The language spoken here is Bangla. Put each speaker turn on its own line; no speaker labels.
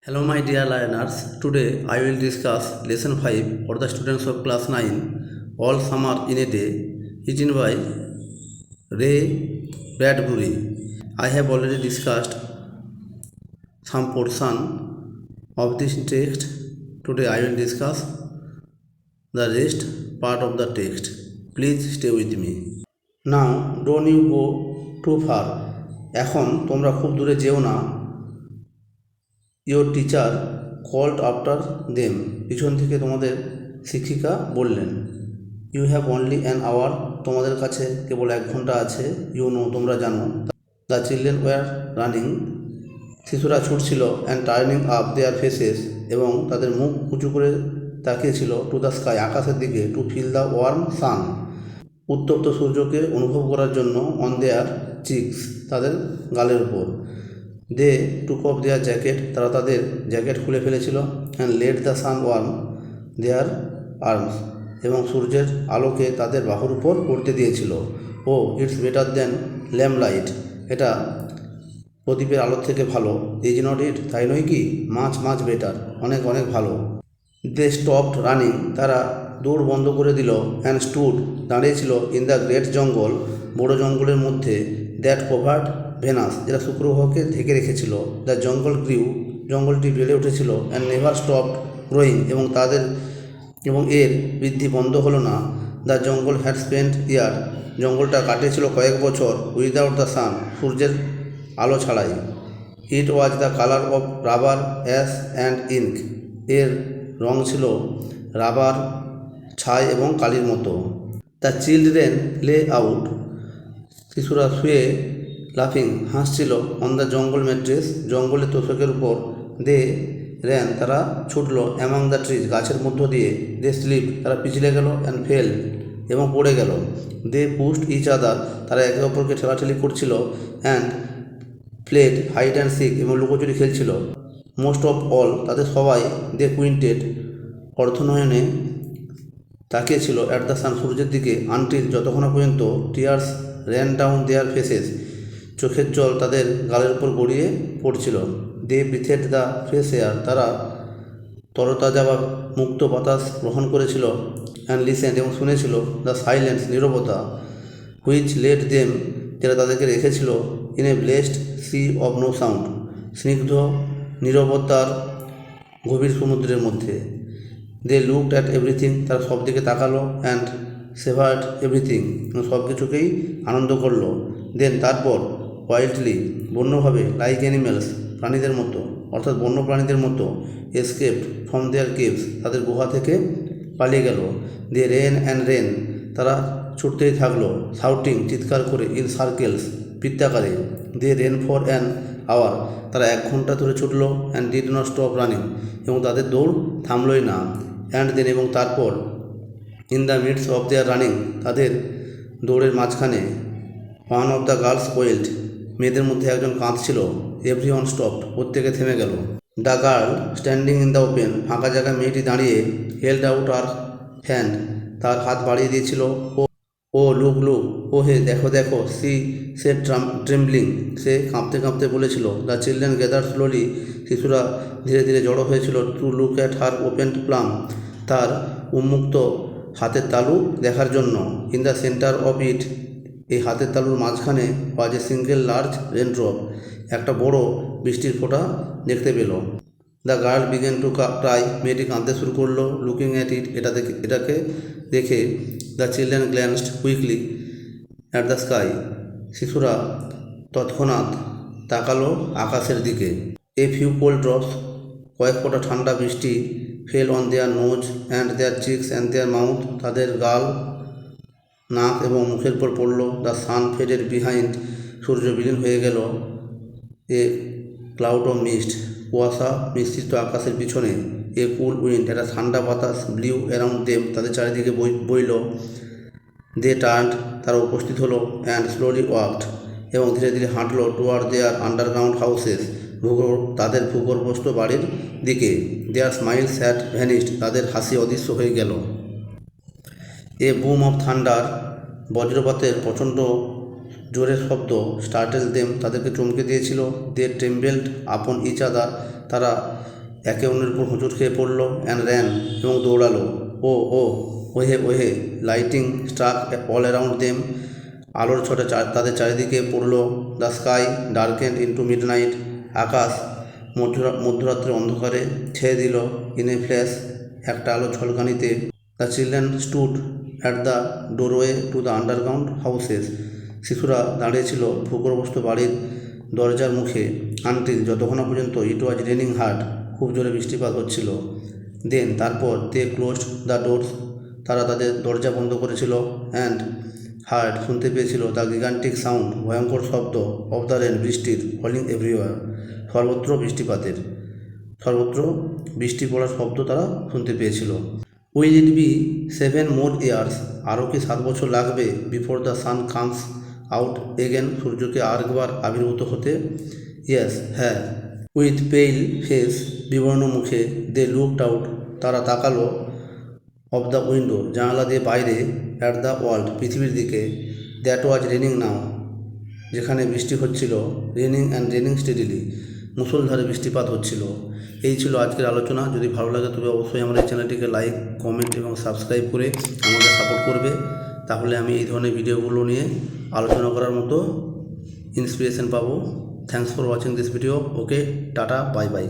Hello my dear learners, today I will discuss lesson 5 for the students of class 9, All Summer in a Day, written by Ray Bradbury. I have already discussed some portion of this text. Today I will discuss the rest part of the text. Please stay with me. Now don't you go too far. এখন তোমরা খুব দূরে যেও না। Your teacher called after them, পিছন থেকে তোমাদের শিক্ষিকা বললেন। You have only an hour, তোমাদের কাছে কেবল 1 ঘন্টা আছে। ইউ নো, তোমরা জানো। দ্য চিলড্রেন ওয়ার রানিং, শিশুরা ছুটছিল। And turning up their faces, এবং তাদের মুখ উঁচু করে তাকিয়েছিল। টু দ্য স্কাই, আকাশের দিকে। To feel the warm sun, উত্তপ্ত সূর্যকে অনুভব করার জন্য। অন দেয়ার চিক্স, তাদের গালের উপর। দে টুক অফ দেয়ার জ্যাকেট, তারা তাদের জ্যাকেট খুলে ফেলেছিল। And let the sun warm their arms, এবং সূর্যের আলোকে তাদের বাহুর উপর পড়তে দিয়েছিল। Oh it's better than lamp light, এটা প্রদীপের আলোর থেকে ভালো। ইজ নট ইট, তাই নয় কি? মাছ মাছ বেটার, অনেক অনেক ভালো। দে স্টপড রানিং, তারা দৌড় বন্ধ করে দিল। অ্যান্ড স্টুড, দাঁড়িয়েছিল। ইন দ্য গ্রেট জঙ্গল, বড় জঙ্গলের মধ্যে। দ্যাট কভার্ড ভেনাস, যেটা শুক্রগ্রহকে ঢেকে রেখেছিল। দ্য জঙ্গল গ্রিউ, জঙ্গলটি বেড়ে উঠেছিল। অ্যান্ড নেভার স্টপড গ্রোয়িং, এবং এর বৃদ্ধি বন্ধ হলো না। দ্য জঙ্গল হ্যাড স্পেন্ট ইয়ার, জঙ্গলটা কাটিয়েছিল কয়েক বছর। উইদাউট দ্য সান, সূর্যের আলো ছাড়াই। It was the colour of rubber ash and ink, এর রং ছিল রাবার, ছাই এবং কালির মতো। দ্য চিলড্রেন লে আউট, শিশুরা শুয়ে লাফিং, হাসছিল। অন দ্য জঙ্গল ম্যাট্রেস, জঙ্গলের তোষকের উপর। দে র্যান, তারা ছুটল। অ্যামাং দ্য ট্রিজ, গাছের মধ্য দিয়ে। দে স্লিপ, তারা পিছলে গেল। অ্যান্ড ফেল, এবং পড়ে গেল। দে পুস্ট ইচ আদার, তারা একে অপরকে ঠেলাঠেলি করছিল। And played hide and seek, এবং লুকোচুরি খেলছিল। মোস্ট অফ অল, তাদের সবাই। দে কুইন্টেড, অর্থনয়নে তাকিয়েছিল। অ্যাট দ্য সান, সূর্যের দিকে। আনটিল, যতক্ষণ পর্যন্ত। টিয়ার্স র্যান ডাউন দেয়ার ফেসেস, চোখের জল তাদের গালের উপর গড়িয়ে পড়ছিল। দে ব্রিথেড দ্য ফ্রেশ এয়ার, তারা তরতাজা বা মুক্ত বাতাস গ্রহণ করেছিল। অ্যান্ড লিসেন্ড, এবং শুনেছিল। দ্য সাইলেন্স, নীরবতা। হুইচ লেড দেম, যেটা তাদেরকে রেখেছিল। In a blessed sea of no sound, স্নিগ্ধ নীরবতার গভীর সমুদ্রের মধ্যে। দে লুকড অ্যাট এভরিথিং, তারা সব দিকে তাকালো। অ্যান্ড সেভার্ড এভরিথিং, সব কিছুকেই আনন্দ করলো। দেন, তারপর। ওয়াইল্ডলি, বন্যভাবে। লাইক অ্যানিমেলস, প্রাণীদের মতো, অর্থাৎ বন্য প্রাণীদের মতো। এসকেপড ফ্রম দেয়ার কেভস, তাদের গুহা থেকে পালিয়ে গেল। দে রেন অ্যান্ড রেন, তারা ছুটতেই থাকলো। শাউটিং, চিৎকার করে। ইন সার্কেলস, বৃত্তাকারে। They ran for an hour, তারা 1 ঘন্টা ধরে ছুটলো। And did not stop running, এবং তাদের দৌড় থামলই না। অ্যান্ড দেন, এবং তারপর। In the midst of their running, তাদের দৌড়ের মাঝখানে। One of the girls wailed, মেয়েদের মধ্যে একজন কাঁদছিল। এভরি ওয়ান স্টপড, প্রত্যেকে থেমে গেল। The girl standing in the open, ফাঁকা জায়গায় মেয়েটি দাঁড়িয়ে। হেল্ড আউট আর হ্যান্ড, তার হাত বাড়িয়ে দিয়েছিল। ও লুক লুক, ও হে, দেখো দেখো। সি সে ট্রেম্বলিং, সে কাঁপতে কাঁপতে বলেছিল। দ্য চিলড্রেন গ্যাদার স্লোলি, শিশুরা ধীরে ধীরে জড়ো হয়েছিল। To look at her open palm, তার উন্মুক্ত হাতের তালু দেখার জন্য। In the centre of it, এই হাতের তালুর মাঝখানে। Was a single large raindrop, একটা বড় বৃষ্টির ফোঁটা দেখতে পেল। The girl began to cry, মেয়েটি কাঁদতে শুরু করলো। লুকিং অ্যাট ইট, এটাকে দেখে। The children glanced quickly at the sky, শিশুরা তৎক্ষণাৎ তাকালো আকাশের দিকে। এ ফিউ কোল্ড ড্রপস, কয়েক ফোঁটা ঠান্ডা বৃষ্টি। Fell on their nose and their cheeks and their mouth, তাদের গাল, নাক এবং মুখের উপর পড়ল। দ্য সান ফেডেড বিহাইন্ড, সূর্য বিলীন হয়ে গেল। এ ক্লাউড অফ মিস্ট, কুয়াশা মিশ্রিত আকাশের পিছনে। এ কুল উইন্ড, একটা ঠান্ডা বাতাস। ব্লিউ অ্যারাউন্ড দেম, তাদের চারিদিকে বইল। দে টার্নড, তারা উপস্থিত হলো। অ্যান্ড স্লোলি ওয়াকড, এবং ধীরে ধীরে হাঁটলো। টুয়ার্ড দেয়ার আন্ডারগ্রাউন্ড হাউসেস, তাদের ভূগর্ভস্থ বাড়ির দিকে। দেয়ার স্মাইলস হ্যাড ভ্যানিশড, তাদের হাসি অদৃশ্য হয়ে গেল। এ বুম অফ থান্ডার, বজ্রপাতের প্রচণ্ড জোরের শব্দ স্টার্টেল দেম, তাদেরকে চমকে দিয়েছিল। দে ট্রেম্বেলড আপন ইচ আদার, তারা একে অন্যের উপর হোঁচট খেয়ে পড়ল। অ্যান্ড র্যান, এবং দৌড়ালো। ও ও ওহে ওহে, lightning struck all around them, আলোর ছটা তাদের চারিদিকে পড়ল। The sky darkened into midnight, আকাশ মধ্যরাত্রে অন্ধকারে ছেয়ে দিল। ইন এ ফ্ল্যাশ, একটা আলো ঝলকানিতে। The children stood at the doorway to the underground houses, শিশুরা দাঁড়িয়েছিল ভূগর্ভস্থ বাড়ির দরজার মুখে। আনটিল, যতক্ষণ না পর্যন্ত ইট ওয়াজ রেনিং হার্ড, খুব জোরে বৃষ্টিপাত হচ্ছিল। দেন, তারপর দে ক্লোজড দ্য ডোরস, তারা তাদের দরজা বন্ধ করেছিল। অ্যান্ড হার্ড, শুনতে পেয়েছিল। দ্য গিগান্টিক সাউন্ড, ভয়ঙ্কর শব্দ। অফ দ্য রেন, বৃষ্টির। ফলিং এভরিওয়ার, সর্বত্র বৃষ্টিপাতের, সর্বত্র বৃষ্টি পড়ার শব্দ তারা শুনতে পেয়েছিল। Will it be 7 more years, আরও কি 7 বছর লাগবে? Before the sun comes out again, সূর্যকে আরেকবার আবির্ভূত হতে? ইয়েস, হ্যাঁ। উইথ পেইল ফেস, বিবর্ণ মুখে। দে লুকড আউট, তারা তাকালো। অফ দ্য উইন্ডো, জানালা দিয়ে বাইরে। অ্যাট দ্য ওয়ার্ল্ড, পৃথিবীর দিকে। দ্যাট ওয়াজ রেনিং নাও, যেখানে বৃষ্টি হচ্ছিল। রেনিং অ্যান্ড রেনিং স্টেডিলি, মুষলধারে বৃষ্টিপাত হচ্ছিল। এই ছিল আজকের আলোচনা। যদি ভালো লাগে তবে অবশ্যই আমার এই চ্যানেলটিকে লাইক, কমেন্ট এবং সাবস্ক্রাইব করে আমাকে সাপোর্ট করবে। তাহলে আমি এই ধরনের ভিডিওগুলো নিয়ে আলোচনা করার মতো ইন্সপিরেশন পাবো। Thanks for watching this video. Okay, tata, bye bye.